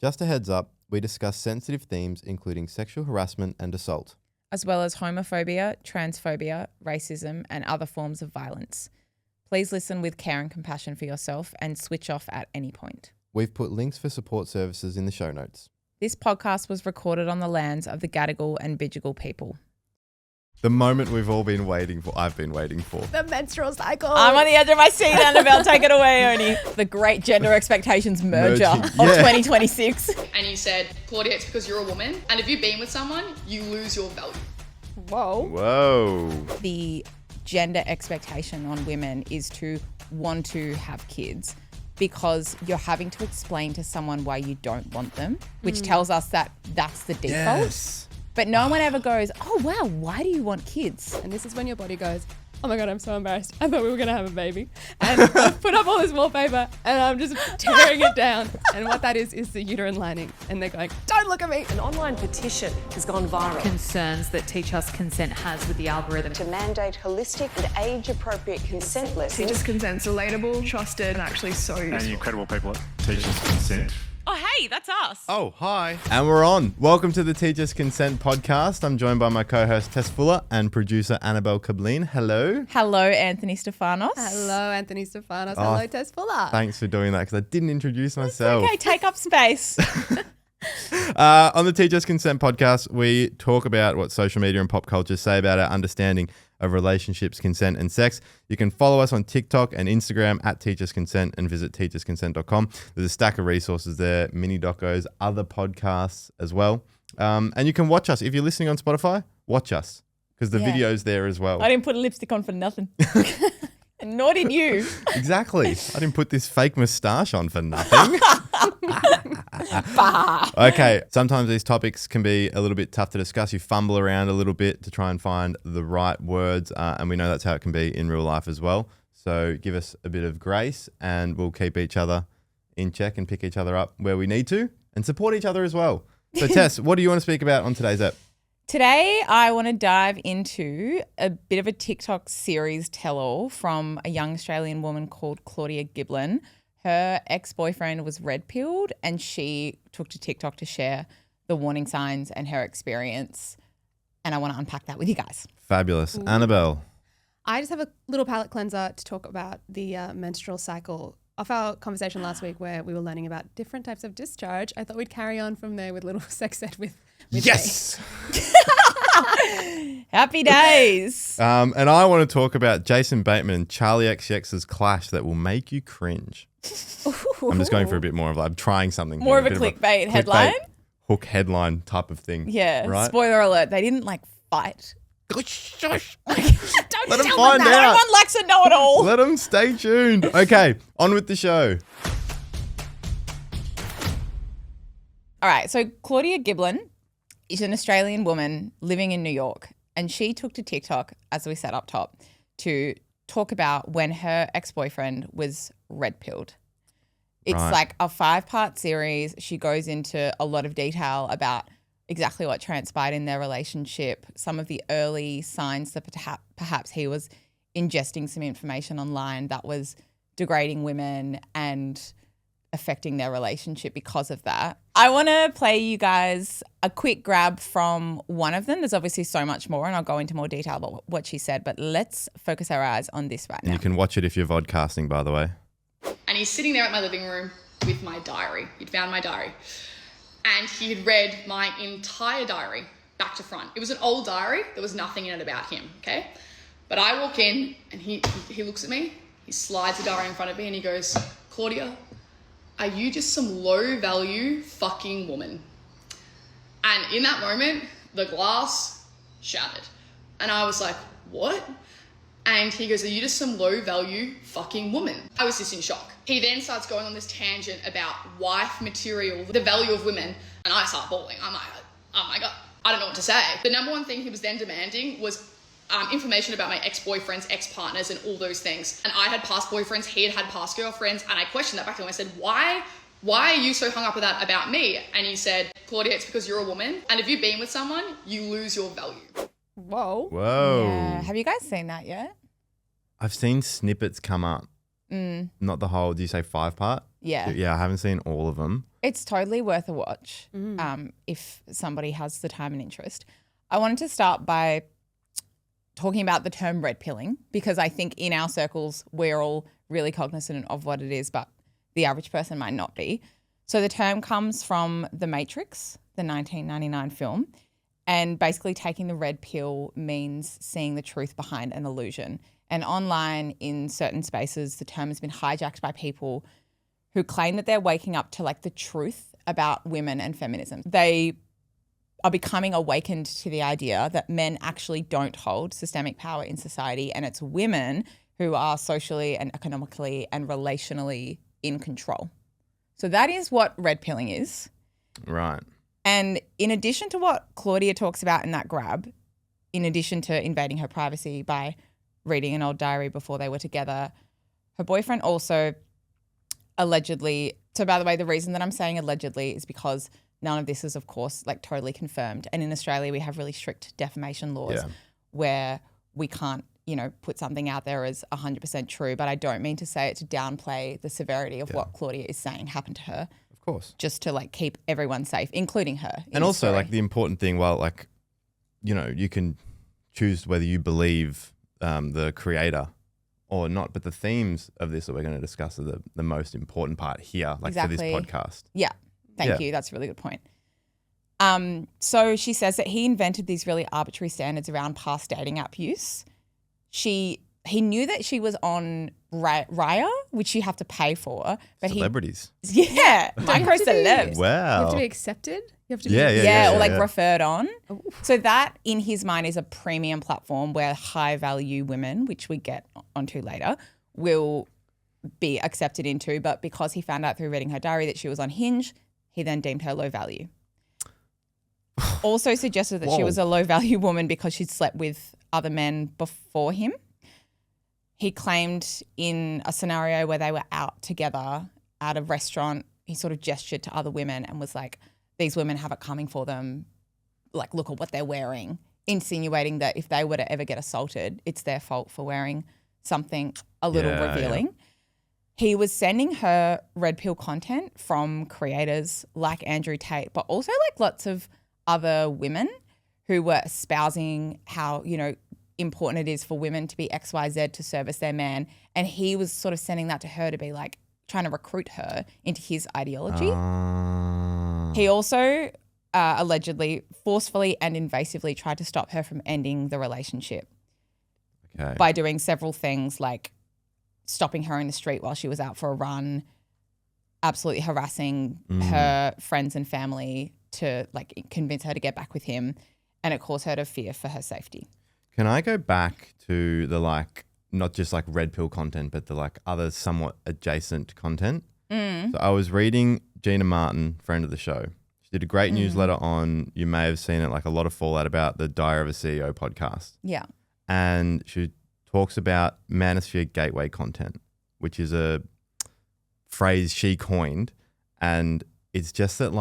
Just a heads up, we discuss sensitive themes including sexual harassment and assault, as well as homophobia, transphobia, racism, and other forms of violence. Please listen with care and compassion for yourself and switch off at any point. We've put links for support services in the show notes. This podcast was recorded on the lands of the Gadigal and Bidjigal people. The moment we've all been waiting for, I've been waiting for. The menstrual cycle. I'm on the edge of my seat, Annabelle. Take it away, Oni. The great gender expectations merger of 2026. And he said, Claudia, it's because you're a woman. And if you've been with someone, you lose your value. Whoa. The gender expectation on women is to want to have kids because you're having to explain to someone why you don't want them, which tells us that that's the default. Yes. But no one ever goes, oh, wow, why do you want kids? And this is when your body goes, oh my God, I'm so embarrassed. I thought we were going to have a baby. And I've put up all this wallpaper and I'm just tearing it down. And what that is the uterine lining. And they're going, don't look at me. An online petition has gone viral. Concerns that Teach Us Consent has with the algorithm. To mandate holistic and age-appropriate consent lessons. Teachers Consent's relatable, trusted, and actually so useful. And you incredible people at Teachers Consent. Oh, hey, that's us. Oh, hi. And we're on. Welcome to the Teachers Consent podcast. I'm joined by my co-host Tess and producer Annabelle Kablean. Hello. Hello, Anthony Stefanos. Hello, Anthony Stefanos. Hello, Tess Fuller. Thanks for doing that because I didn't introduce myself. Okay, take up space. On the Teachers Consent podcast, we talk about what social media and pop culture say about our understanding of relationships, consent, and sex. You can follow us on TikTok and Instagram at Teachers Consent and visit teachersconsent.com. There's a stack of resources there, mini docos, other podcasts as well. And you can watch us. If you're listening on Spotify, watch us because the video's there as well. I didn't put a lipstick on for nothing. And nor did you. Exactly. I didn't put this fake moustache on for nothing. Okay. Sometimes these topics can be a little bit tough to discuss. You fumble around a little bit to try and find the right words. And we know that's how it can be in real life as well. So give us a bit of grace and we'll keep each other in check and pick each other up where we need to and support each other as well. So Tess, what do you want to speak about on today's ep? Today, I want to dive into a bit of a TikTok series tell-all from a young Australian woman called Claudia Giblin. Her ex-boyfriend was red-pilled and she took to TikTok to share the warning signs and her experience. And I want to unpack that with you guys. Fabulous. Annabelle. I just have a little palate cleanser to talk about the menstrual cycle. Off our conversation last week where we were learning about different types of discharge, I thought we'd carry on from there with a little sex ed with Yes. Happy days. And I want to talk about Jason Bateman and Charlie XCX's clash that will make you cringe. I'm just going for a bit more of I'm trying something. More here, of a clickbait headline? Hook headline type of thing. Yeah. Right? Spoiler alert. They didn't fight. Shush. Don't Let 'em tell find them that. out. Everyone likes to know it all. Let them stay tuned. Okay, on with the show. All right. So Claudia Giblin is an Australian woman living in New York. And she took to TikTok, as we said up top, to talk about when her ex-boyfriend was red-pilled. It's like a 5-part series. She goes into a lot of detail about exactly what transpired in their relationship, some of the early signs that perhaps he was ingesting some information online that was degrading women and affecting their relationship because of that. I want to play you guys a quick grab from one of them. There's obviously so much more and I'll go into more detail about what she said, but let's focus our eyes on this right now. You can watch it if you're vodcasting, by the way. And he's sitting there at my living room with my diary. He'd found my diary. And he had read my entire diary back to front. It was an old diary. There was nothing in it about him, okay? But I walk in and he looks at me. He slides the diary in front of me and he goes, Claudia, are you just some low-value fucking woman? And in that moment, the glass shattered. And I was like, what? And he goes, are you just some low-value fucking woman? I was just in shock. He then starts going on this tangent about wife material, the value of women, and I start bawling. I'm like, oh my God, I don't know what to say. The number one thing he was then demanding was information about my ex-boyfriends, ex-partners, and all those things. And I had past boyfriends, he had past girlfriends, and I questioned that back to him. I said, why are you so hung up with that about me? And he said, Claudia, it's because you're a woman, and if you've been with someone, you lose your value. Whoa. Yeah. Have you guys seen that yet? I've seen snippets come up. Not the whole, do you say 5-part? Yeah. Yeah, I haven't seen all of them. It's totally worth a watch if somebody has the time and interest. I wanted to start by talking about the term red pilling because I think in our circles we're all really cognizant of what it is, but the average person might not be. So the term comes from The Matrix, the 1999 film, and basically taking the red pill means seeing the truth behind an illusion. And online in certain spaces, the term has been hijacked by people who claim that they're waking up to like the truth about women and feminism. They are becoming awakened to the idea that men actually don't hold systemic power in society, and it's women who are socially and economically and relationally in control. So that is what red pilling is. Right. And in addition to what Claudia talks about in that grab, in addition to invading her privacy by reading an old diary before they were together, her boyfriend also allegedly, so by the way, the reason that I'm saying allegedly is because none of this is, of course, like totally confirmed. And in Australia, we have really strict defamation laws where we can't, put something out there as 100% true. But I don't mean to say it to downplay the severity of what Claudia is saying happened to her. Of course. Just to like keep everyone safe, including her. And also like the important thing, you can choose whether you believe the creator or not, but the themes of this that we're going to discuss are the most important part here, for this podcast. Yeah. Thank you. That's a really good point. So she says that he invented these really arbitrary standards around past dating app use. He knew that she was on Raya, which you have to pay for. But Celebrities. Micro celebs. Wow. You have to be accepted? You have to be or referred on. Ooh. So that in his mind is a premium platform where high value women, which we get onto later, will be accepted into. But because he found out through reading her diary that she was on Hinge, he then deemed her low value. Also suggested that she was a low value woman because she'd slept with other men before him. He claimed in a scenario where they were out together at a restaurant, he sort of gestured to other women and was like, these women have it coming for them. Like, look at what they're wearing, insinuating that if they were to ever get assaulted, it's their fault for wearing something a little revealing. Yeah. He was sending her red pill content from creators like Andrew Tate, but also like lots of other women who were espousing how, important it is for women to be XYZ to service their man. And he was sort of sending that to her to be like trying to recruit her into his ideology. He also allegedly forcefully and invasively tried to stop her from ending the relationship by doing several things like stopping her in the street while she was out for a run, absolutely harassing her friends and family to like convince her to get back with him, and it caused her to fear for her safety. Can I go back to the not just like red pill content, but the other somewhat adjacent content? So I was reading Gina Martin, friend of the show. She did a great newsletter on, you may have seen it, a lot of fallout about the Diary of a CEO podcast. Yeah. And she talks about manosphere gateway content, which is a phrase she coined. And it's just that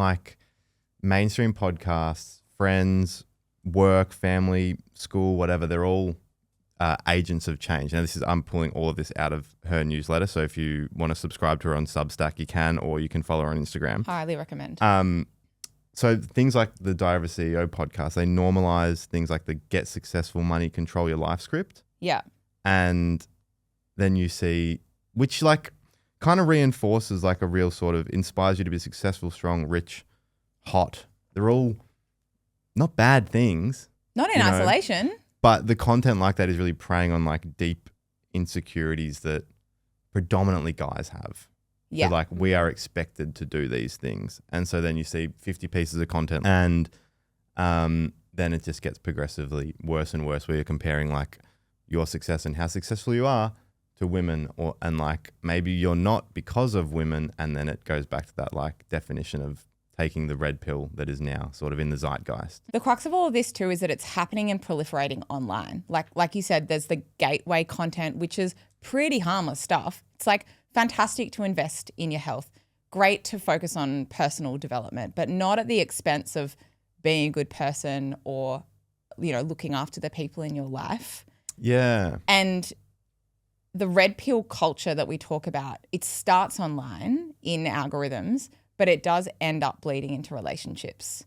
mainstream podcasts, friends, work, family, school, whatever, they're all agents of change. Now, I'm pulling all of this out of her newsletter. So if you want to subscribe to her on Substack, you can, or you can follow her on Instagram. Highly recommend. So things like the Diary of a CEO podcast, they normalize things like the get successful money, control your life script. Yeah. And then you see, which kind of reinforces a real sort of inspires you to be successful, strong, rich, hot. They're all not bad things. Not in isolation. But the content like that is really preying on deep insecurities that predominantly guys have. Yeah. So we are expected to do these things. And so then you see 50 pieces of content and then it just gets progressively worse and worse where you're comparing your success and how successful you are to women and maybe you're not because of women, and then it goes back to that definition of taking the red pill that is now sort of in the zeitgeist. The crux of all of this too is that it's happening and proliferating online. Like you said, there's the gateway content, which is pretty harmless stuff. It's fantastic to invest in your health, great to focus on personal development, but not at the expense of being a good person or, looking after the people in your life. Yeah. And the red pill culture that we talk about, it starts online in algorithms, but it does end up bleeding into relationships.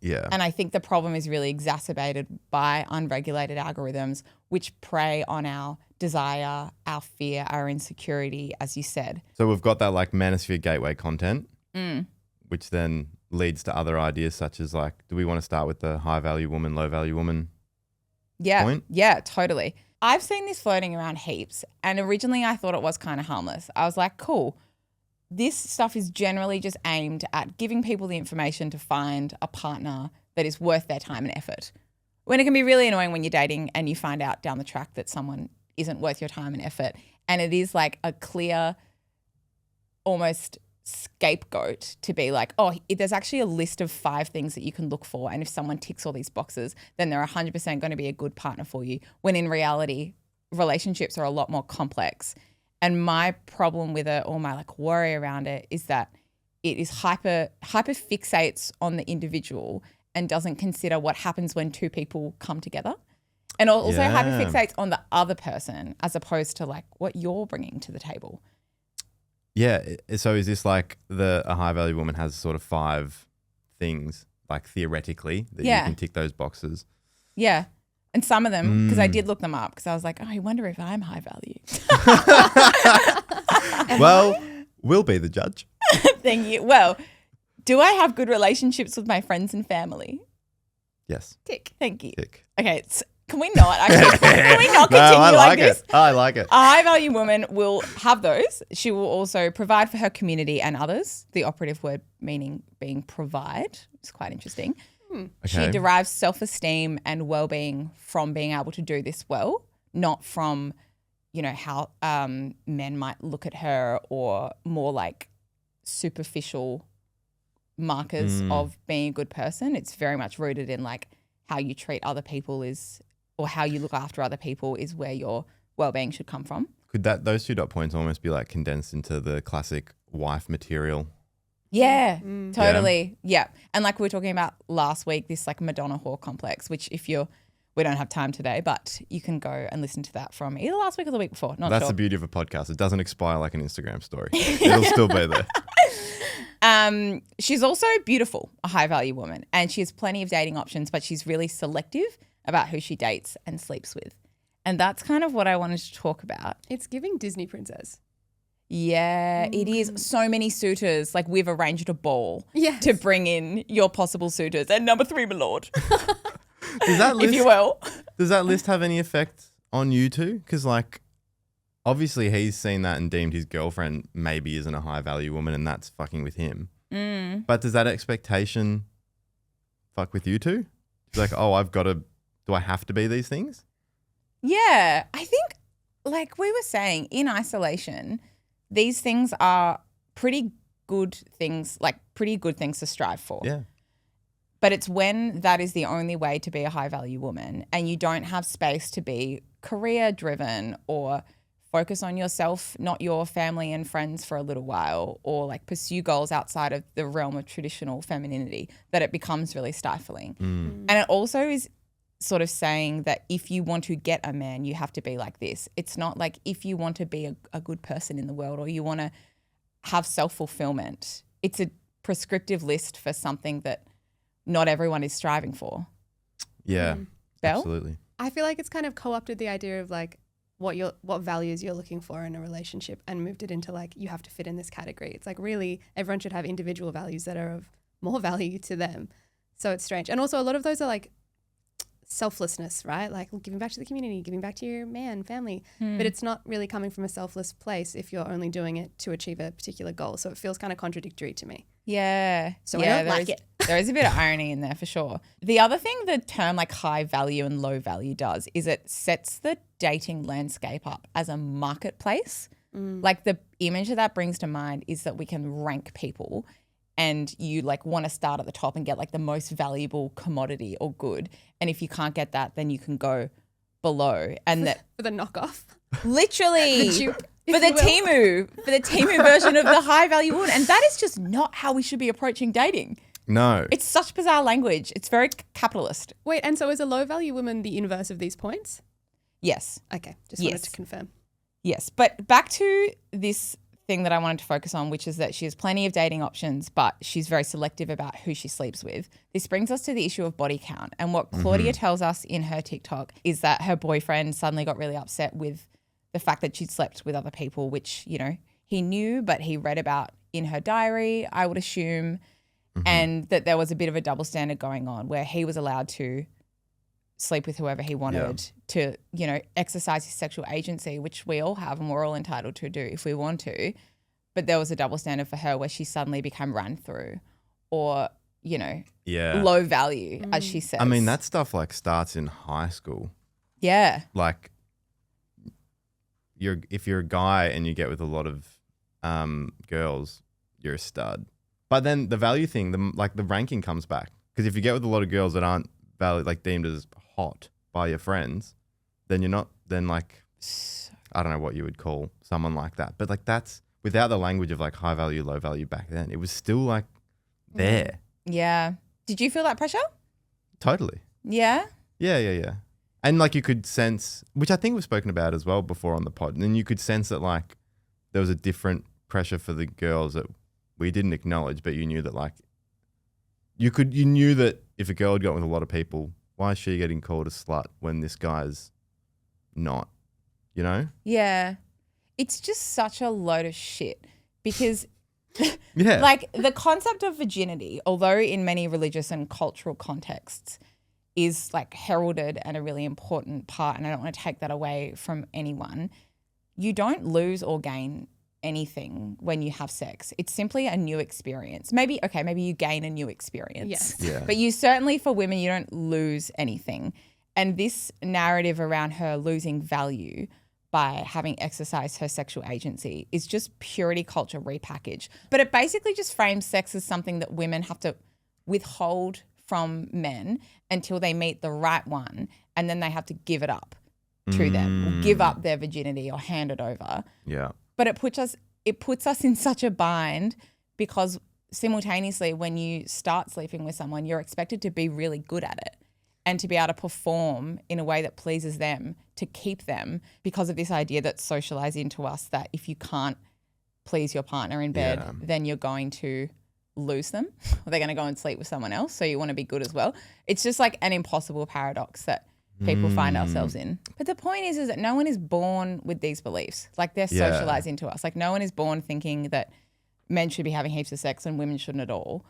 Yeah. And I think the problem is really exacerbated by unregulated algorithms, which prey on our desire, our fear, our insecurity, as you said. So we've got that like manosphere gateway content, which then leads to other ideas such as like, do we want to start with the high value woman, low value woman point? Yeah, totally. I've seen this floating around heaps, and originally I thought it was kind of harmless. I was like, cool. This stuff is generally just aimed at giving people the information to find a partner that is worth their time and effort. When it can be really annoying when you're dating and you find out down the track that someone isn't worth your time and effort, and it is like a clear, almost scapegoat to be like, oh, there's actually a list of 5 things that you can look for, and if someone ticks all these boxes, then they're 100% going to be a good partner for you, when in reality, relationships are a lot more complex. And my problem with it, or my like worry around it, is that it is hyper fixates on the individual and doesn't consider what happens when 2 people come together. And also hyper fixates on the other person as opposed to like what you're bringing to the table. Yeah. So is this like a high value woman has sort of 5 things, like theoretically, that you can tick those boxes? Yeah. And some of them, because I did look them up, because I was like, oh, I wonder if I'm high value. Well, we'll be the judge. Thank you. Well, do I have good relationships with my friends and family? Yes. Tick. Thank you. Tick. Okay, can we not actually? Can we not continue I like this? it. I like it. A high value woman will have those. She will also provide for her community and others. The operative word meaning being provide. It's quite interesting. Okay. She derives self-esteem and well-being from being able to do this well, not from, how men might look at her, or more like superficial markers of being a good person. It's very much rooted in like how you treat other people or how you look after other people is where your well-being should come from. Could those 2 dot points almost be like condensed into the classic wife material? Yeah, totally. Yeah. And like we were talking about last week, this like Madonna whore complex, which we don't have time today, but you can go and listen to that from either last week or the week before. That's the beauty of a podcast. It doesn't expire like an Instagram story. It'll still be there. She's also beautiful, a high value woman, and she has plenty of dating options, but she's really selective about who she dates and sleeps with. And that's kind of what I wanted to talk about. It's giving Disney princess. Yeah, it is. So many suitors. Like we've arranged a ball to bring in your possible suitors. And number 3, my lord. Does that list, if you will. Does that list have any effect on you two? Because like, obviously he's seen that and deemed his girlfriend maybe isn't a high value woman, and that's fucking with him. But does that expectation fuck with you two? It's like, oh, do I have to be these things? Yeah, I think like we were saying, in isolation, these things are pretty good things to strive for. Yeah. But it's when that is the only way to be a high value woman and you don't have space to be career driven or focus on yourself, not your family and friends for a little while, or like pursue goals outside of the realm of traditional femininity, that it becomes really stifling. And it also is sort of saying that if you want to get a man, you have to be like this. It's not like if you want to be a good person in the world or you want to have self-fulfillment. It's a prescriptive list for something that not everyone is striving for. Yeah, Belle? absolutely. I feel like it's kind of co-opted the idea of like what values you're looking for in a relationship and moved it into like you have to fit in this category. It's like really everyone should have individual values that are of more value to them. So it's strange. And also a lot of those are like selflessness, right? Like giving back to the community, giving back to your man, family. But it's not really coming from a selfless place if you're only doing it to achieve a particular goal. So it feels kind of contradictory to me. Yeah. So I don't like it. There is a bit of irony in there for sure. The other thing the term like high value and low value does is it sets the dating landscape up as a marketplace. Like the image that brings to mind is that we can rank people and you like want to start at the top and get like the most valuable commodity or good. And if you can't get that, then you can go below. And that For the knockoff. literally The dupe, for the Temu version of the high value woman. And that is just not how we should be approaching dating. No. It's such bizarre language. It's very capitalist. Wait, and so is a low value woman the inverse of these points? Yes. Okay, just wanted Yes. to confirm. Yes. But back to this thing that I wanted to focus on, which is that she has plenty of dating options, but she's very selective about who she sleeps with. This brings us to the issue of body count. And what Claudia tells us in her TikTok is that her boyfriend suddenly got really upset with the fact that she'd slept with other people, which, you know, he knew, but he read about in her diary, I would assume, and that there was a bit of a double standard going on where he was allowed to sleep with whoever he wanted to, you know, exercise his sexual agency, which we all have and we're all entitled to do if we want to. But there was a double standard for her where she suddenly became run through or, you know, low value, as she says. I mean, that stuff like starts in high school. Yeah. Like if you're a guy and you get with a lot of girls, you're a stud. But then the value thing, the ranking comes back. Because if you get with a lot of girls that aren't deemed as hot by your friends, then you're not, then like, I don't know what you would call someone like that. But like that's without the language of like high value, low value back then. It was still like there. Yeah. Did you feel that pressure? Totally. Yeah. Yeah. And like you could sense, which I think we've spoken about as well before on the pod, and then you could sense that like there was a different pressure for the girls that we didn't acknowledge, but you knew that like you knew that if a girl had got with a lot of people, why is she getting called a slut when this guy's not, you know? Yeah. It's just such a load of shit because yeah. like the concept of virginity, although in many religious and cultural contexts is like heralded and a really important part, and I don't want to take that away from anyone, you don't lose or gain anything when you have sex. It's simply a new experience. Maybe you gain a new experience. Yes. Yeah. But you certainly, for women, you don't lose anything. And this narrative around her losing value by having exercised her sexual agency is just purity culture repackaged. But it basically just frames sex as something that women have to withhold from men until they meet the right one, and then they have to give it up to them, or give up their virginity or hand it over. Yeah. But it puts us in such a bind because simultaneously when you start sleeping with someone, you're expected to be really good at it and to be able to perform in a way that pleases them, to keep them, because of this idea that's socialized into us that if you can't please your partner in bed, then you're going to lose them or they're going to go and sleep with someone else. So you want to be good as well. It's just like an impossible paradox that people find ourselves in. But the point is that no one is born with these beliefs. Like they're socialized into us. Like no one is born thinking that men should be having heaps of sex and women shouldn't at all.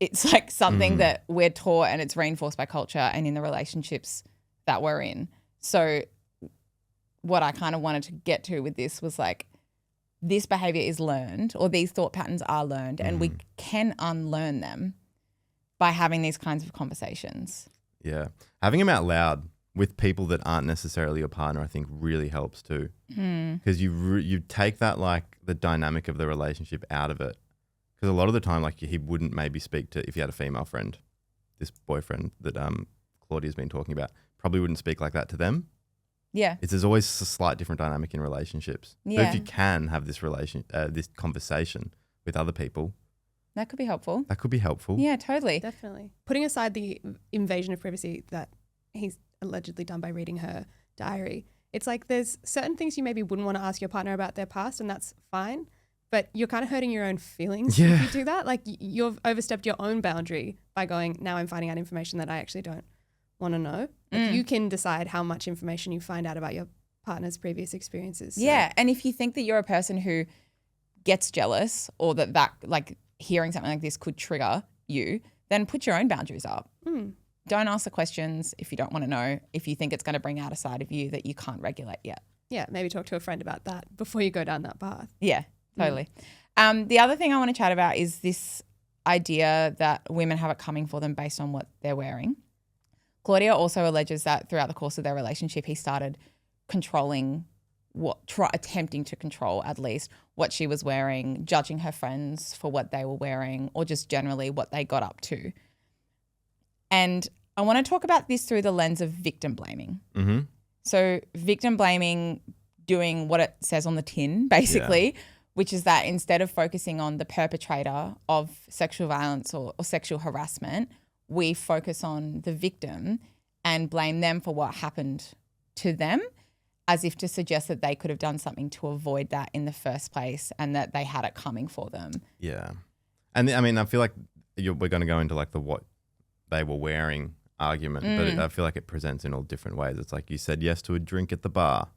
It's like something that we're taught and it's reinforced by culture and in the relationships that we're in. So what I kind of wanted to get to with this was like, this behavior is learned, or these thought patterns are learned, and we can unlearn them by having these kinds of conversations. Yeah. Having them out loud with people that aren't necessarily your partner, I think really helps too. Because you take that like the dynamic of the relationship out of it. Because a lot of the time, like he wouldn't maybe speak to, if he had a female friend, this boyfriend that Claudia's been talking about, probably wouldn't speak like that to them. Yeah. There's always a slight different dynamic in relationships. Yeah. So if you can have this this conversation with other people, that could be helpful. Yeah, totally. Definitely. Putting aside the invasion of privacy that he's allegedly done by reading her diary, it's like there's certain things you maybe wouldn't want to ask your partner about their past, and that's fine. But you're kind of hurting your own feelings if you do that. Like you've overstepped your own boundary by going, now I'm finding out information that I actually don't want to know. Like you can decide how much information you find out about your partner's previous experiences. So. Yeah. And if you think that you're a person who gets jealous or that like hearing something like this could trigger you, then put your own boundaries up. Don't ask the questions if you don't want to know, if you think it's going to bring out a side of you that you can't regulate yet. Yeah, maybe talk to a friend about that before you go down that path. Yeah, totally. The other thing I want to chat about is this idea that women have it coming for them based on what they're wearing. Claudia also alleges that throughout the course of their relationship, he started controlling attempting to control at least what she was wearing, judging her friends for what they were wearing, or just generally what they got up to. And I want to talk about this through the lens of victim blaming. So victim blaming, doing what it says on the tin, basically, which is that instead of focusing on the perpetrator of sexual violence or sexual harassment, we focus on the victim and blame them for what happened to them. as if to suggest that they could have done something to avoid that in the first place and that they had it coming for them. Yeah. And I mean, I feel like we're going to go into like the what they were wearing argument, but I feel like it presents in all different ways. It's like you said yes to a drink at the bar.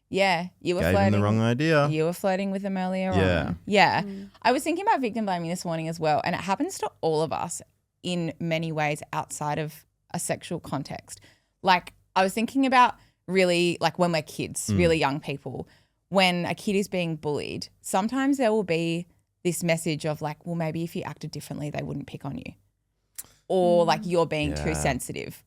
Yeah, you were Gave flirting. him the wrong idea. You were flirting with them earlier Yeah. on. Yeah. I was thinking about victim blaming this morning as well, and it happens to all of us in many ways outside of a sexual context. Like I was thinking about really like when we're kids, really young people, when a kid is being bullied, sometimes there will be this message of like, well, maybe if you acted differently, they wouldn't pick on you. Or like you're being too sensitive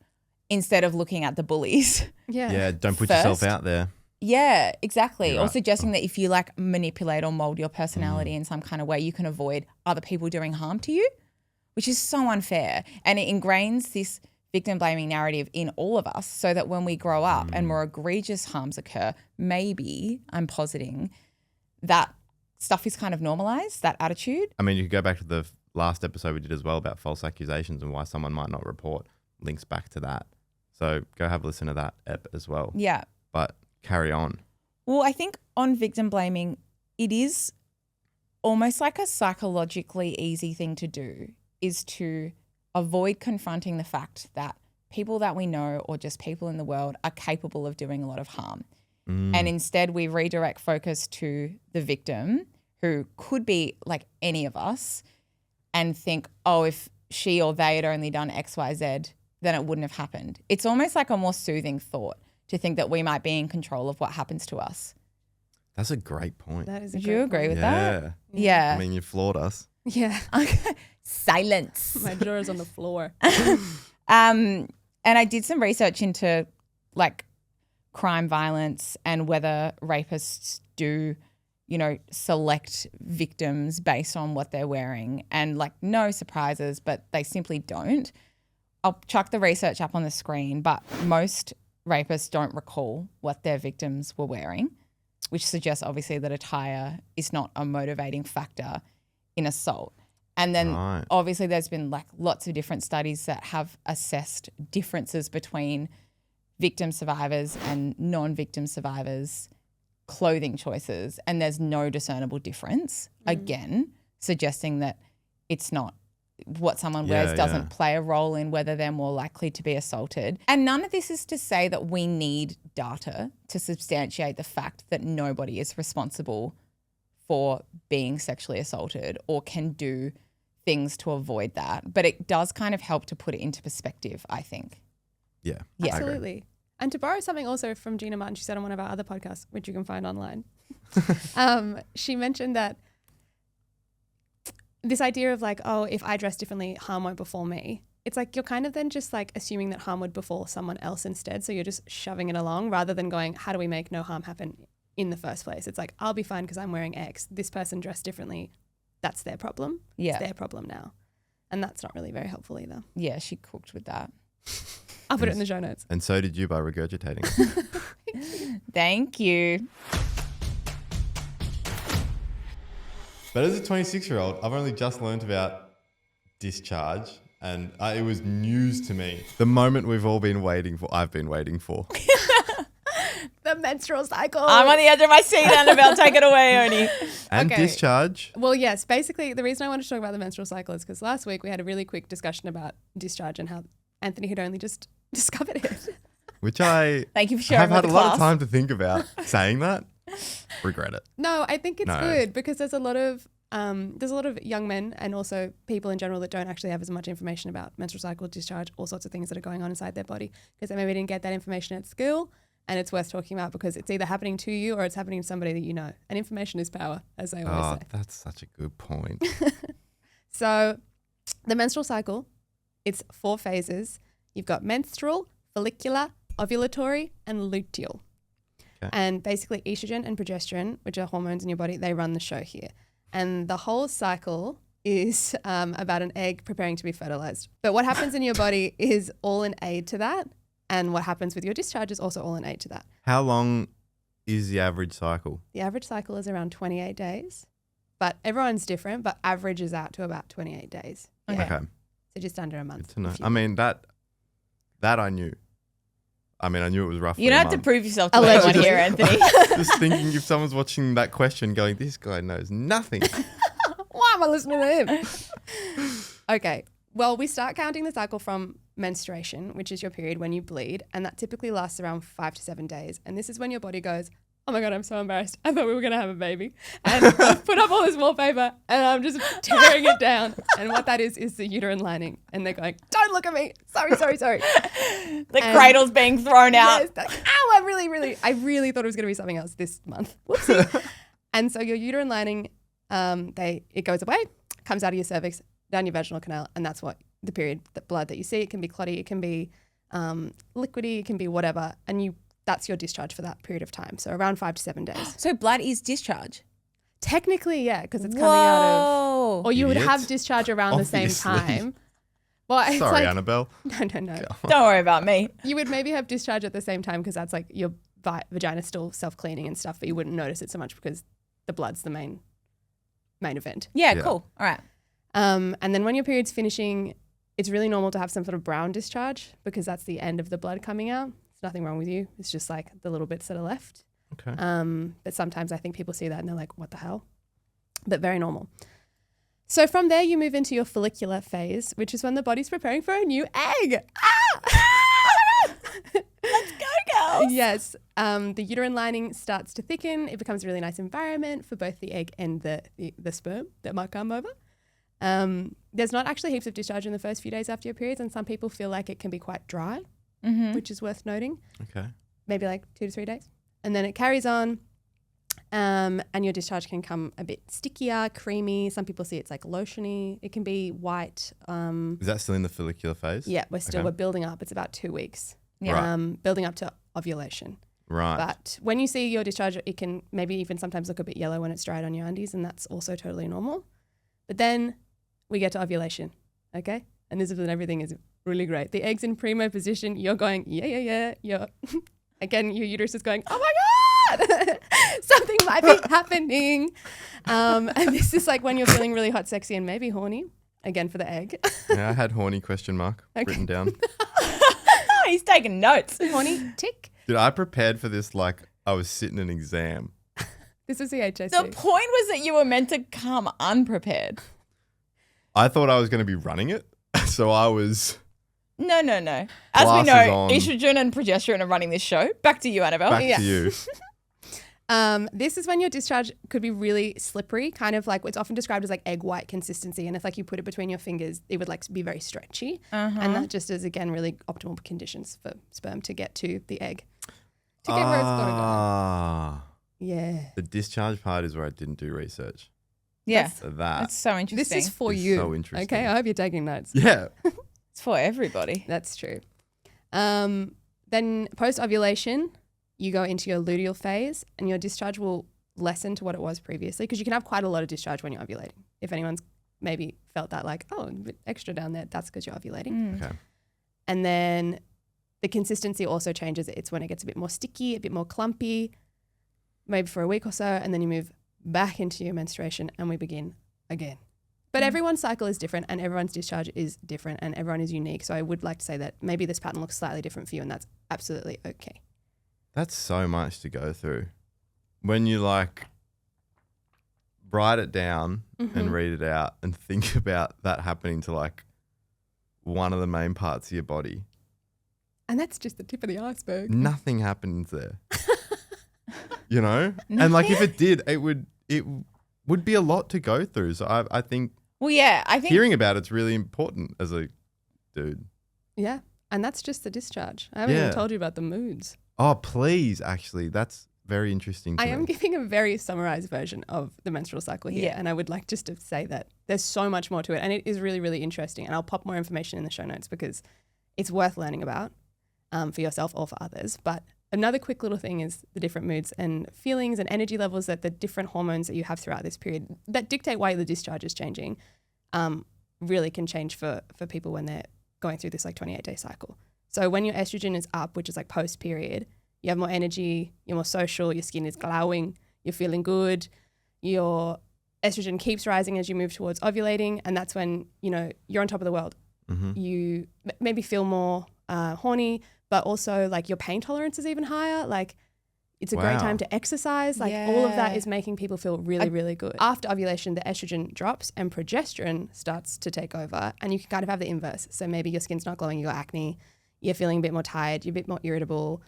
instead of looking at the bullies. Yeah, don't put First. yourself out there. Yeah, exactly. You're Or right. suggesting that if you like manipulate or mold your personality in some kind of way, you can avoid other people doing harm to you, which is so unfair. And it ingrains this victim blaming narrative in all of us so that when we grow up and more egregious harms occur, maybe I'm positing that stuff is kind of normalized, that attitude. I mean, you could go back to the last episode we did as well about false accusations and why someone might not report. Links back to that. So go have a listen to that ep as well. Yeah. But carry on. Well, I think on victim blaming, it is almost like a psychologically easy thing to do is to avoid confronting the fact that people that we know or just people in the world are capable of doing a lot of harm. And instead we redirect focus to the victim who could be like any of us and think, oh, if she or they had only done X, Y, Z, then it wouldn't have happened. It's almost like a more soothing thought to think that we might be in control of what happens to us. That's a great point. That is a Do great you agree point. with that? Yeah. I mean, you floored us. Yeah. Silence. My jaw is on the floor. And I did some research into like crime violence and whether rapists do, you know, select victims based on what they're wearing, and like no surprises, but they simply don't. I'll chuck the research up on the screen, but most rapists don't recall what their victims were wearing, which suggests obviously that attire is not a motivating factor in assault. And then Right. obviously there's been like lots of different studies that have assessed differences between victim survivors and non-victim survivors' clothing choices, and there's no discernible difference, again, suggesting that it's not what someone wears doesn't play a role in whether they're more likely to be assaulted. And none of this is to say that we need data to substantiate the fact that nobody is responsible for being sexually assaulted or can do things to avoid that. But it does kind of help to put it into perspective, I think. Yeah. Yeah. I agree. Absolutely. And to borrow something also from Gina Martin, she said on one of our other podcasts, which you can find online, she mentioned that this idea of like, oh, if I dress differently, harm won't befall me. It's like you're kind of then just like assuming that harm would befall someone else instead. So you're just shoving it along rather than going, how do we make no harm happen in the first place? It's like, I'll be fine because I'm wearing X. This person dressed differently. That's their problem. Yeah. It's their problem now. And that's not really very helpful either. Yeah, she cooked with that. I'll put it in the show notes. And so did you by regurgitating. Thank you. But as a 26-year-old, I've only just learned about discharge, and it was news to me. The moment we've all been waiting for, I've been waiting for. The menstrual cycle. I'm on the edge of my seat, Annabelle. Take it away, Oni. And Okay. discharge. Well, yes. Basically, the reason I wanted to talk about the menstrual cycle is because last week we had a really quick discussion about discharge and how Anthony had only just discovered it. Which I Thank you for sharing have had with a the lot of class. time to think about saying that. Regret it. No, I think it's No. good because there's a lot of young men and also people in general that don't actually have as much information about menstrual cycle, discharge, all sorts of things that are going on inside their body because they maybe didn't get that information at school, and it's worth talking about because it's either happening to you or it's happening to somebody that you know. And information is power, as they always Oh, say. that's such a good point. So the menstrual cycle, it's 4 phases. You've got menstrual, follicular, ovulatory, and luteal. Okay. And basically estrogen and progesterone, which are hormones in your body, they run the show here. And the whole cycle is about an egg preparing to be fertilized. But what happens in your body is all in aid to that. And what happens with your discharge is also all in aid to that. How long is the average cycle? The average cycle is around 28 days. But everyone's different, but averages out to about 28 days. Yeah. Okay. So just under a month. Good to know. if you- I mean, that I knew. I mean, I knew it was roughly You don't a have to month. prove yourself to anyone Allegedly. here, Anthony. Just thinking if someone's watching that question going, this guy knows nothing. Why am I listening to him? Okay. Well, we start counting the cycle from menstruation, which is your period when you bleed, and that typically lasts around 5 to 7 days. And this is when your body goes, oh my God, I'm so embarrassed. I thought we were going to have a baby. And I've put up all this wallpaper and I'm just tearing it down. And what that is the uterine lining. And they're going, don't look at me. Sorry. The cradle's being thrown out. Yes, ow, I really thought it was going to be something else this month. Whoopsie. And so your uterine lining, it goes away, comes out of your cervix, down your vaginal canal, and that's what the period, the blood that you see. It can be clotty, it can be liquidy, it can be whatever, and that's your discharge for that period of time. So around 5 to 7 days. So blood is discharge. Technically, yeah, because it's coming out of, or you would Idiots. have discharge around the same Obviously. time. Well, it's Sorry, like, Annabelle. No. Don't worry about me. You would maybe have discharge at the same time because that's like your vagina's still self-cleaning and stuff, but you wouldn't notice it so much because the blood's the main event. Yeah, Yeah. cool. All right. And then when your period's finishing, it's really normal to have some sort of brown discharge because that's the end of the blood coming out. There's nothing wrong with you. It's just like the little bits that are left. Okay. But sometimes I think people see that and they're like, what the hell? But very normal. So from there, you move into your follicular phase, which is when the body's preparing for a new egg. Let's go, girls. Yes. The uterine lining starts to thicken. It becomes a really nice environment for both the egg and the sperm that might come over. There's not actually heaps of discharge in the first few days after your periods, and some people feel like it can be quite dry, which is worth noting. Okay. Maybe like 2 to 3 days. And then it carries on, and your discharge can come a bit stickier, creamy. Some people see it's like lotiony. It can be white. Is that still in the follicular phase? Yeah, we're Okay. building up. It's about 2 weeks. Yeah. Building up to ovulation. Right. But when you see your discharge, it can maybe even sometimes look a bit yellow when it's dried on your undies, and that's also totally normal. But then we get to ovulation, okay? And this is when everything is really great. The egg's in primo position. You're going, yeah. You're again, your uterus is going, oh my God, something might be happening. And this is like when you're feeling really hot, sexy, and maybe horny. Again, for the egg. Yeah, I had horny question mark written down. Oh, he's taking notes. Horny, tick. Dude, I prepared for this like I was sitting an exam. This is the HSC. The point was that you were meant to come unprepared. I thought I was going to be running it, so I was No. As we Glasses know, on. estrogen and progesterone are running this show. Back to you, Annabelle. back yeah. to you. This is when your discharge could be really slippery, kind of like what's often described as like egg white consistency. And if like you put it between your fingers, it would like be very stretchy. And that just is, again, really optimal conditions for sperm to get to the egg. To get where it's got to Ah, go. Yeah. the discharge part is where I didn't do research. Yeah. So that. That's so This interesting. is for It's you. so interesting. Okay, I hope you're taking notes. Yeah. It's for everybody. That's true. Then post ovulation, you go into your luteal phase, and your discharge will lessen to what it was previously because you can have quite a lot of discharge when you're ovulating. If anyone's maybe felt that like, oh, a bit extra down there, that's because you're ovulating. Okay. And then the consistency also changes. It's when it gets a bit more sticky, a bit more clumpy, maybe for a week or so, and then you move back into your menstruation and we begin again. But everyone's cycle is different and everyone's discharge is different and everyone is unique. So I would like to say that maybe this pattern looks slightly different for you, and that's absolutely okay. That's so much to go through. When you like write it down and read it out and think about that happening to like one of the main parts of your body, And that's just the tip of the iceberg. nothing happens there. You know? And like if it did, it would be a lot to go through. So I think Well, yeah, I think hearing about it's really important as a dude. Yeah. And that's just the discharge. I haven't Yeah. even told you about the moods. Oh, please, actually. That's very interesting to I me. am giving a very summarized version of the menstrual cycle here. Yeah. And I would like just to say that there's so much more to it. And it is really, really interesting. And I'll pop more information in the show notes because it's worth learning about for yourself or for others. But another quick little thing is the different moods and feelings and energy levels that the different hormones that you have throughout this period that dictate why the discharge is changing really can change for people when they're going through this like 28-day cycle. So when your estrogen is up, which is like post-period, you have more energy, you're more social, your skin is glowing, you're feeling good, your estrogen keeps rising as you move towards ovulating, and that's when, you know, you're on top of the world. You maybe feel more horny, but also like your pain tolerance is even higher. Like it's a great time to exercise. Like all of that is making people feel really, really good. After ovulation, the estrogen drops and progesterone starts to take over, and you can kind of have the inverse. So maybe your skin's not glowing, you got acne, you're feeling a bit more tired, you're a bit more irritable.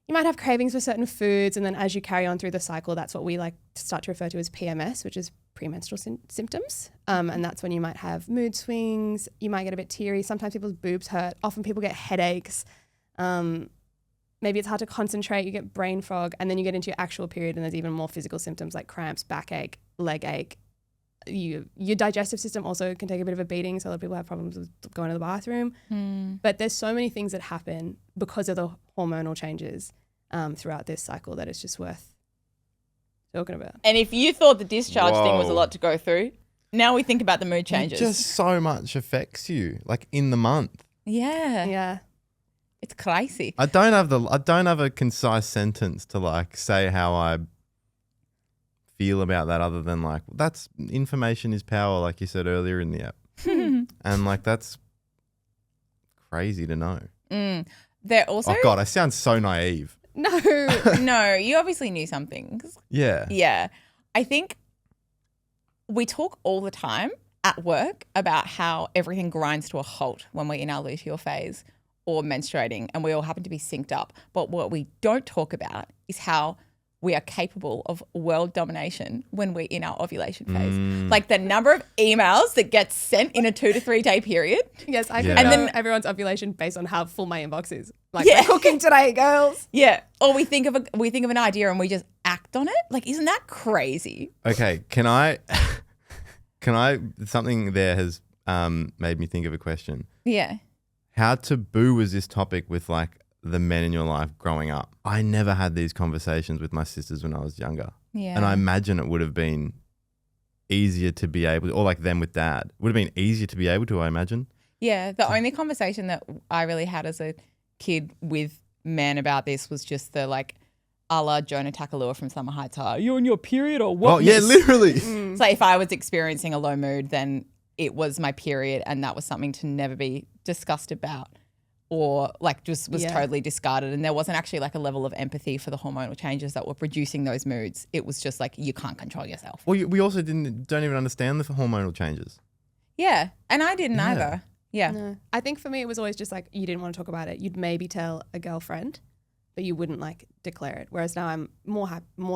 You might have cravings for certain foods, and then as you carry on through the cycle, that's what we like to start to refer to as PMS, which is premenstrual symptoms. And that's when you might have mood swings, you might get a bit teary, sometimes people's boobs hurt, often people get headaches. Maybe it's hard to concentrate, you get brain fog, and then you get into your actual period and there's even more physical symptoms like cramps, backache, leg ache. Your digestive system also can take a bit of a beating, so a lot of people have problems with going to the bathroom. But there's so many things that happen because of the hormonal changes throughout this cycle that it's just worth talking about. And if you thought the discharge thing was a lot to go through, now we think about the mood changes. It just so much affects you, like in the month. Yeah. It's crazy. I don't have a concise sentence to like say how I feel about that, other than like that's information is power, like you said earlier in the app, and like that's crazy to know. They're also. Oh God, I sound so naive. No, you obviously knew something. Yeah. I think we talk all the time at work about how everything grinds to a halt when we're in our luteal phase or menstruating, and we all happen to be synced up. But what we don't talk about is how we are capable of world domination when we're in our ovulation phase. Like the number of emails that get sent in a 2 to 3 day period. Yes, I can know everyone's ovulation based on how full my inbox is. Like, we're cooking today, girls. Yeah. Or we think of an idea and we just act on it. Like, isn't that crazy? Okay, can I something there has made me think of a question. Yeah. How taboo was this topic with like the men in your life growing up? I never had these conversations with my sisters when I was younger. Yeah. And I imagine it would have been easier to be able to, or like them with dad, would have been easier to be able to, I imagine. Yeah. The only conversation that I really had as a kid with men about this was just the like a la Jonah Takalua from Summer Heights High. You on your period or what? Oh, yeah, literally. So if I was experiencing a low mood, then it was my period, and that was something to never be discussed about or like just was totally discarded. And there wasn't actually like a level of empathy for the hormonal changes that were producing those moods. It was just like, you can't control yourself. Well, we also don't even understand the hormonal changes. Yeah. And I didn't either. Yeah. No. I think for me, it was always just like, you didn't want to talk about it. You'd maybe tell a girlfriend, but you wouldn't like declare it. Whereas now I'm more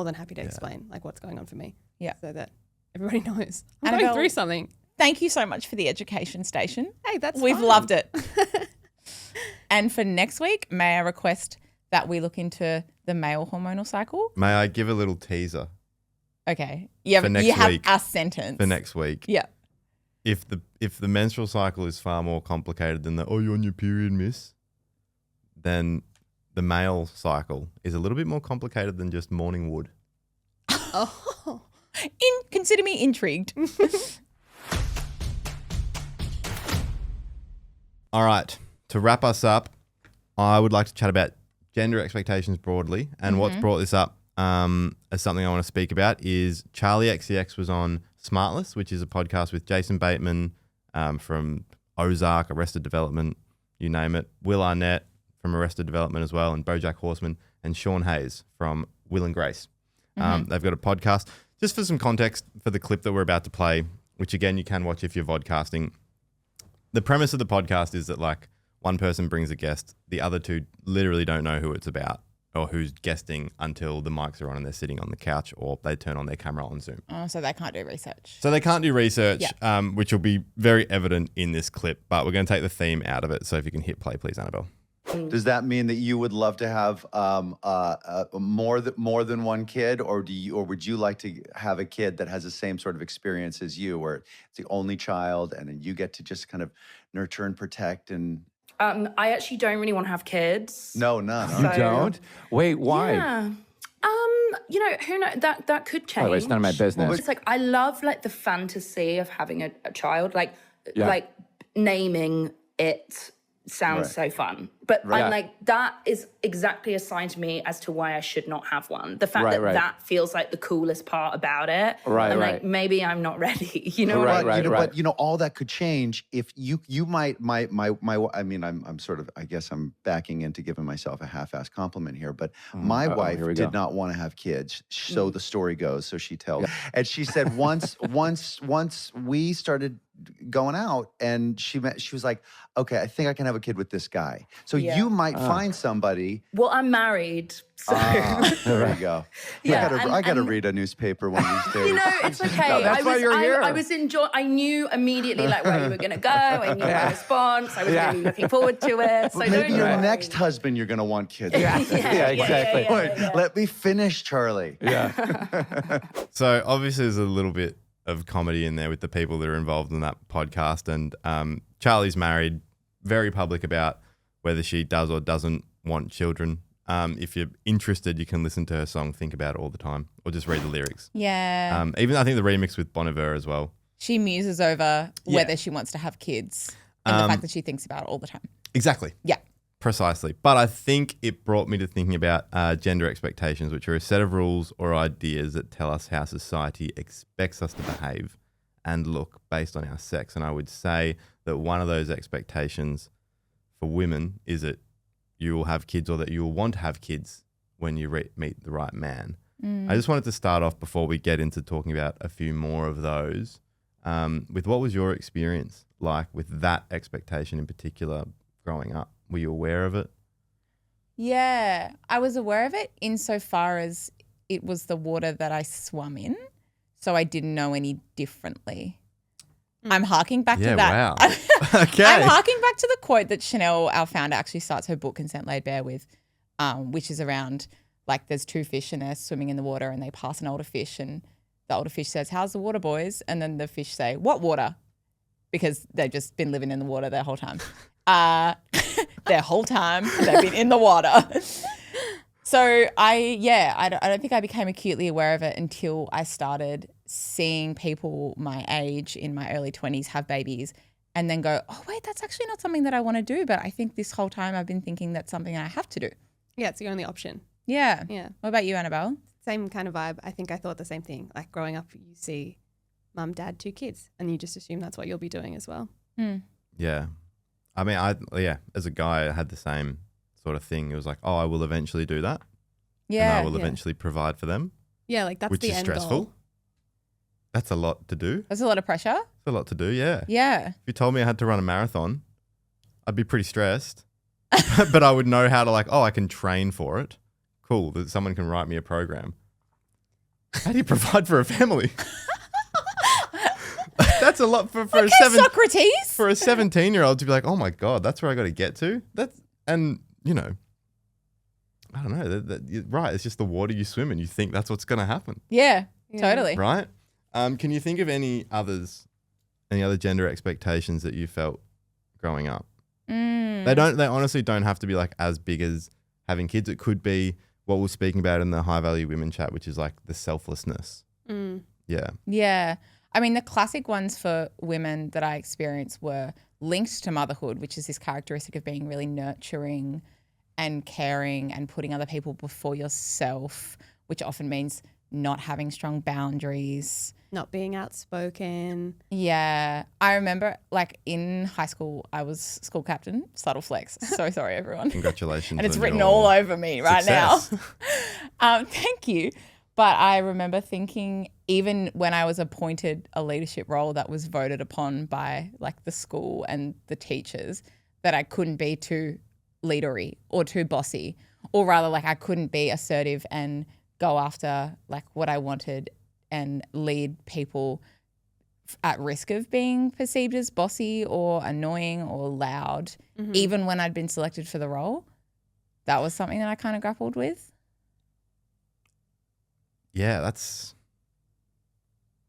than happy to explain like what's going on for me. Yeah. So that everybody knows I'm Annabelle, going through something. Thank you so much for the education station. Hey, We've fine. loved it. And for next week, may I request that we look into the male hormonal cycle? May I give a little teaser? Okay. You have a sentence. For next week. Yeah. If the menstrual cycle is far more complicated than you're on your period, miss, then the male cycle is a little bit more complicated than just morning wood. Oh. Consider me intrigued. All right. To wrap us up, I would like to chat about gender expectations broadly. And what's brought this up as something I want to speak about is Charlie XCX was on Smartless, which is a podcast with Jason Bateman from Ozark, Arrested Development, you name it. Will Arnett from Arrested Development as well, and BoJack Horseman, and Sean Hayes from Will and Grace. They've got a podcast. Just for some context for the clip that we're about to play, which again you can watch if you're vodcasting. The premise of the podcast is that like one person brings a guest, the other two literally don't know who it's about or who's guesting until the mics are on and they're sitting on the couch or they turn on their camera on Zoom. Oh, so they can't do research. So they can't do research, which will be very evident in this clip, but we're going to take the theme out of it. So if you can hit play, please, Annabelle. Does that mean that you would love to have more than one kid, or would you like to have a kid that has the same sort of experience as you, where it's the only child and then you get to just kind of nurture and protect and? I actually don't really want to have kids. No, none. So, you don't? Wait, why? Yeah. You know, who knows? That could change. Oh, it's none of my business. Well, it's like I love like the fantasy of having a child, like naming it sounds so fun. But I'm like, that is exactly a sign to me as to why I should not have one. The fact that feels like the coolest part about it. I'm like, maybe I'm not ready. You know what I mean? But you know, all that could change if you might I mean, I'm sort of, I guess I'm backing into giving myself a half-assed compliment here, but my wife did not want to have kids. So the story goes, so she tells. And she said once we started going out and she was like, okay, I think I can have a kid with this guy. So you might find somebody. Well, I'm married. So. There you go. I gotta read a newspaper one of these days. You know, it's okay. No, that's why you're here. I was enjoying. I knew immediately like where you were going to go. I knew my response. I was really looking forward to it. So maybe your next husband, you're going to want kids. Exactly. Let me finish, Charlie. Yeah. So obviously there's a little bit of comedy in there with the people that are involved in that podcast. And Charlie's married, very public about whether she does or doesn't want children. If you're interested, you can listen to her song Think About It all the time or just read the lyrics. Yeah. Even I think the remix with Bon Iver as well. She muses over whether she wants to have kids and the fact that she thinks about it all the time. Exactly. Yeah. Precisely. But I think it brought me to thinking about gender expectations, which are a set of rules or ideas that tell us how society expects us to behave and look based on our sex. And I would say that one of those expectations for women is that you will have kids or that you will want to have kids when you meet the right man. I just wanted to start off before we get into talking about a few more of those with what was your experience like with that expectation in particular growing up? Were you aware of it? Yeah, I was aware of it insofar as it was the water that I swam in, so I didn't know any differently. I'm harking back to that. Wow. Okay. I'm harking back to the quote that Chanel, our founder, actually starts her book Consent Laid Bare with, which is around like there's two fish and they're swimming in the water and they pass an older fish and the older fish says, "How's the water, boys?" And then the fish say, "What water?" Because they've just been living in the water their whole time. Their whole time they've been in the water. So I don't think I became acutely aware of it until I started seeing people my age in my early 20s have babies and then go, oh, wait, that's actually not something that I want to do. But I think this whole time I've been thinking that's something I have to do. Yeah, it's the only option. Yeah. Yeah. What about you, Annabelle? Same kind of vibe. I think I thought the same thing. Like growing up, you see mum, dad, 2 kids, and you just assume that's what you'll be doing as well. Yeah. I mean, as a guy, I had the same sort of thing. It was like, oh, I will eventually do that. Yeah. And I will eventually provide for them. Yeah, like that's which the is end stressful. goal. That's a lot to do. That's a lot of pressure. It's a lot to do, yeah. Yeah. If you told me I had to run a marathon, I'd be pretty stressed. But I would know how to I can train for it. Cool, that someone can write me a program. How do you provide for a family? That's a lot for a Socrates. For a 17-year-old to be like, oh my God, that's where I got to get to. And you know, I don't know. Right, it's just the water you swim in. You think that's what's going to happen. Yeah, totally. Right. Can you think of any other gender expectations that you felt growing up? They honestly don't have to be like as big as having kids. It could be what we're speaking about in the high value women chat, which is like the selflessness. Yeah. Yeah. I mean, the classic ones for women that I experienced were linked to motherhood, which is this characteristic of being really nurturing and caring and putting other people before yourself, which often means not having strong boundaries. Not being outspoken. Yeah. I remember like in high school, I was school captain. Subtle flex. So sorry, everyone. Congratulations. And it's on written your all over me right success. now. Thank you. But I remember thinking even when I was appointed a leadership role that was voted upon by like the school and the teachers, that I couldn't be too leadery or too bossy, or rather like I couldn't be assertive and go after like what I wanted and lead people at risk of being perceived as bossy or annoying or loud, even when I'd been selected for the role. That was something that I kind of grappled with. Yeah, that's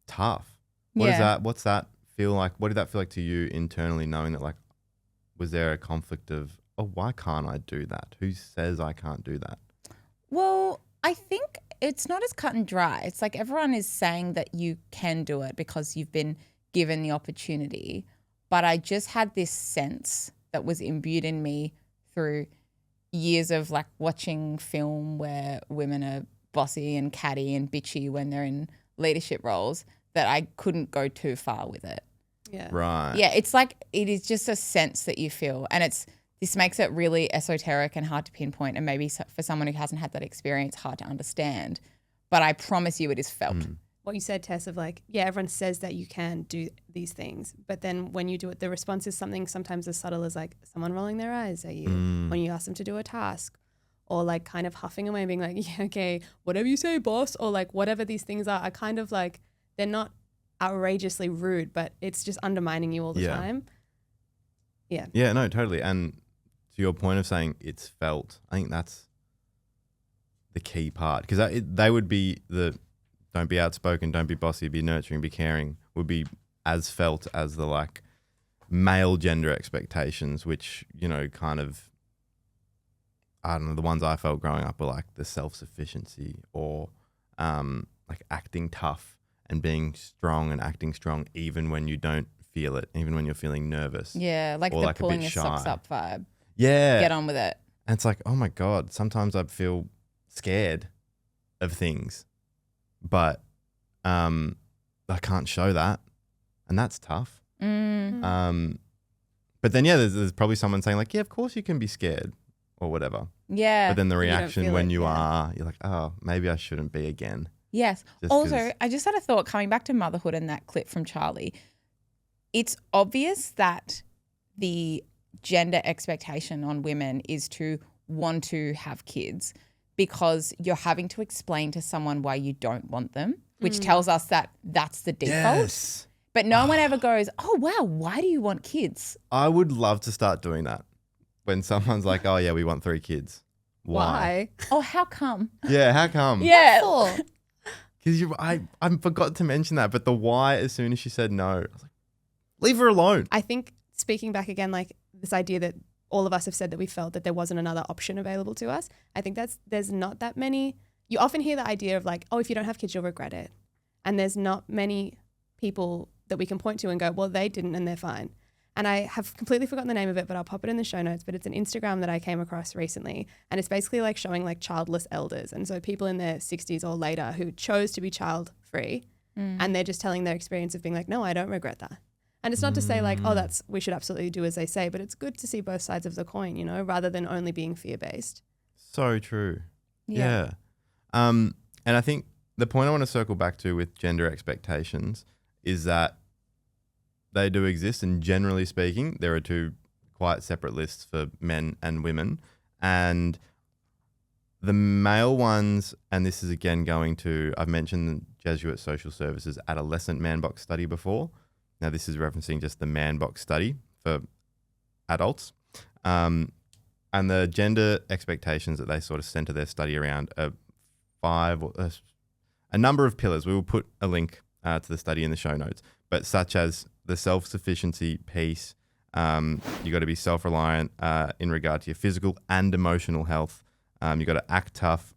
tough. What's that feel like? What did that feel like to you internally, knowing that like, was there a conflict of, oh, why can't I do that? Who says I can't do that? Well, I think it's not as cut and dry. It's like everyone is saying that you can do it because you've been given the opportunity. But I just had this sense that was imbued in me through years of like watching film where women are bossy and catty and bitchy when they're in leadership roles, that I couldn't go too far with it. Yeah. Right. Yeah, it's like it is just a sense that you feel, and this makes it really esoteric and hard to pinpoint, and maybe for someone who hasn't had that experience, hard to understand. But I promise you it is felt. What you said, Tess, of like, yeah, everyone says that you can do these things, but then when you do it, the response is something sometimes as subtle as like someone rolling their eyes at you when you ask them to do a task, or like kind of huffing away and being like, yeah, okay, whatever you say, boss, or like whatever these things are kind of like, they're not outrageously rude, but it's just undermining you all the time. Yeah. Yeah, no, totally. And to your point of saying it's felt, I think that's the key part, because they would be the don't be outspoken, don't be bossy, be nurturing, be caring, would be as felt as the like male gender expectations, which, you know, kind of, I don't know, the ones I felt growing up were like the self-sufficiency or like acting tough and being strong and acting strong even when you don't feel it, even when you're feeling nervous. Yeah, like or the like pulling your socks up vibe. Yeah. Get on with it. And it's like, oh my God, sometimes I feel scared of things, but I can't show that. And that's tough. But then, yeah, there's probably someone saying like, yeah, of course you can be scared or whatever. Yeah. But then the reaction when you are, you're like, oh, maybe I shouldn't be again. Yes. Just also, I just had a thought coming back to motherhood and that clip from Charlie. It's obvious that the gender expectation on women is to want to have kids because you're having to explain to someone why you don't want them, which tells us that that's the default. Yes. But no one ever goes, oh, wow, why do you want kids? I would love to start doing that when someone's like, oh, yeah, we want 3 kids. Why? Oh, how come? Yeah, how come? Yeah. Because I forgot to mention that, but the why, as soon as she said no, I was like, leave her alone. I think speaking back again, like this idea that all of us have said that we felt that there wasn't another option available to us. I think there's not that many. You often hear the idea of like, oh, if you don't have kids, you'll regret it. And there's not many people that we can point to and go, well, they didn't and they're fine. And I have completely forgotten the name of it, but I'll pop it in the show notes. But it's an Instagram that I came across recently. And it's basically like showing like childless elders. And so people in their 60s or later who chose to be child free. And they're just telling their experience of being like, no, I don't regret that. And it's not to say like, oh, we should absolutely do as they say, but it's good to see both sides of the coin, you know, rather than only being fear-based. So true. Yeah. And I think the point I want to circle back to with gender expectations is that they do exist, and generally speaking, there are 2 quite separate lists for men and women. And the male ones, and this is again going to, I've mentioned the Jesuit Social Services Adolescent Man Box Study before. Now this is referencing just the Man Box Study for adults. And the gender expectations that they sort of center their study around are 5, a number of pillars. We will put a link to the study in the show notes, but such as the self-sufficiency piece, you got to be self-reliant in regard to your physical and emotional health. You got to act tough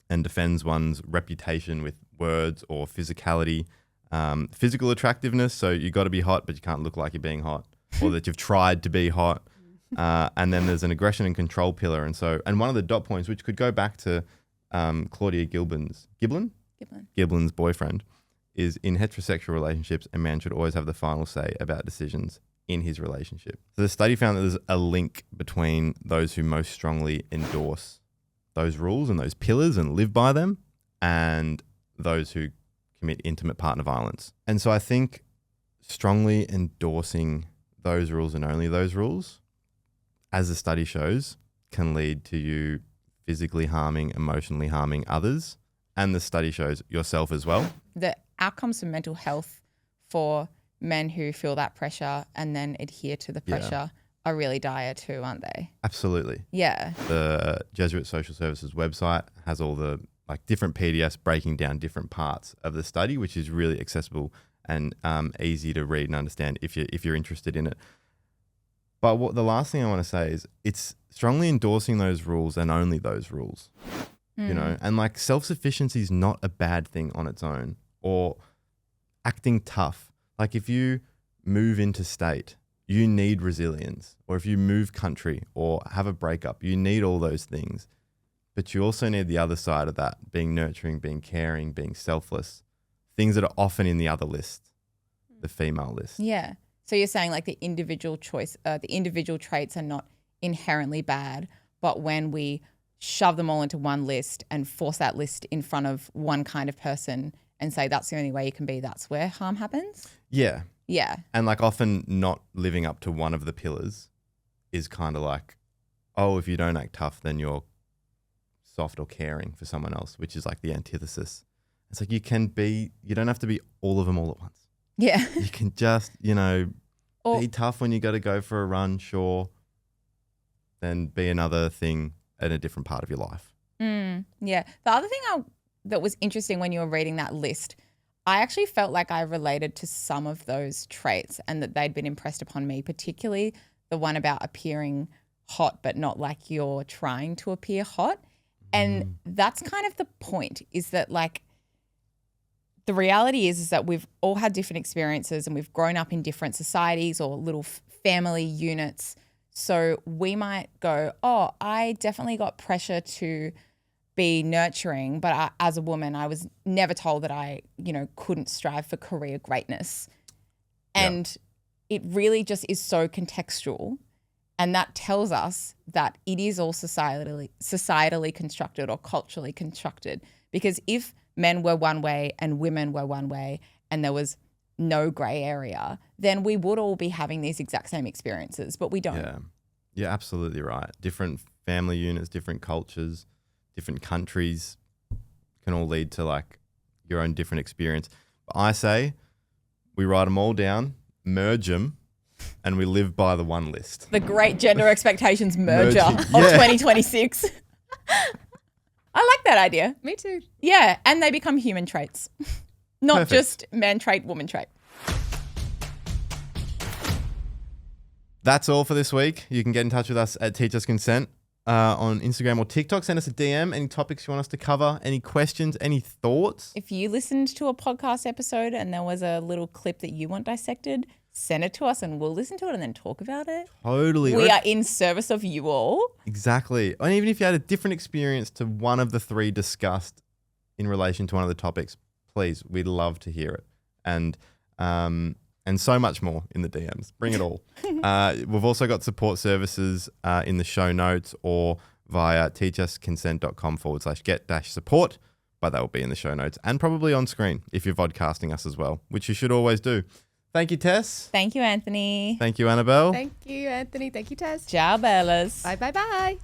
and defends one's reputation with words or physicality. Physical attractiveness, so you got to be hot, but you can't look like you're being hot, or that you've tried to be hot. And then there's an aggression and control pillar, and one of the dot points, which could go back to Claudia Giblin's boyfriend, is in heterosexual relationships, a man should always have the final say about decisions in his relationship. So the study found that there's a link between those who most strongly endorse those rules and those pillars and live by them, and those who commit intimate partner violence. And so I think strongly endorsing those rules and only those rules, as the study shows, can lead to you physically harming, emotionally harming others. And the study shows yourself as well. The outcomes of mental health for men who feel that pressure and then adhere to the pressure are really dire too, aren't they? Absolutely. Yeah. The Jesuit Social Services website has all the like different PDFs breaking down different parts of the study, which is really accessible and easy to read and understand if you're interested in it. But the last thing I want to say is it's strongly endorsing those rules and only those rules, you know, and like self-sufficiency is not a bad thing on its own, or acting tough. Like if you move into state you need resilience, or if you move country or have a breakup, you need all those things. But you also need the other side of that, being nurturing, being caring, being selfless, things that are often in the other list, the female list. Yeah. So you're saying like the individual traits are not inherently bad, but when we shove them all into one list and force that list in front of one kind of person and say that's the only way you can be, that's where harm happens? Yeah. Yeah. And like often not living up to one of the pillars is kind of like, oh, if you don't act tough, then you're soft or caring for someone else, which is like the antithesis. It's like you don't have to be all of them all at once. Yeah. You can just, be tough when you got to go for a run, sure. Then be another thing in a different part of your life. Yeah. The other thing that was interesting when you were reading that list, I actually felt like I related to some of those traits and that they'd been impressed upon me, particularly the one about appearing hot but not like you're trying to appear hot. And that's kind of the point, is that like the reality is that we've all had different experiences and we've grown up in different societies or little family units. So we might go, oh, I definitely got pressure to be nurturing, but as a woman, I was never told that I, couldn't strive for career greatness. And it really just is so contextual. And that tells us that it is all societally constructed or culturally constructed. Because if men were one way and women were one way and there was no grey area, then we would all be having these exact same experiences, but we don't. Yeah, you're absolutely right. Different family units, different cultures, different countries can all lead to like your own different experience. But I say we write them all down, merge them, and we live by the one list. The great gender expectations merger of 2026. I like that idea. Me too. Yeah, and they become human traits, not Perfect. just man trait, woman trait. That's all for this week. You can get in touch with us at Teach Us Consent on Instagram or TikTok. Send us a DM. Any topics you want us to cover? Any questions? Any thoughts? If you listened to a podcast episode and there was a little clip that you want dissected, send it to us and we'll listen to it and then talk about it. Totally. We are in service of you all. Exactly. And even if you had a different experience to one of the three discussed in relation to one of the topics, please, we'd love to hear it. And so much more in the DMs. Bring it all. We've also got support services in the show notes or via teachusconsent.com/get-support, but that will be in the show notes and probably on screen if you're vodcasting us as well, which you should always do. Thank you, Tess. Thank you, Anthony. Thank you, Annabelle. Thank you, Anthony. Thank you, Tess. Ciao, Bellas. Bye, bye, bye.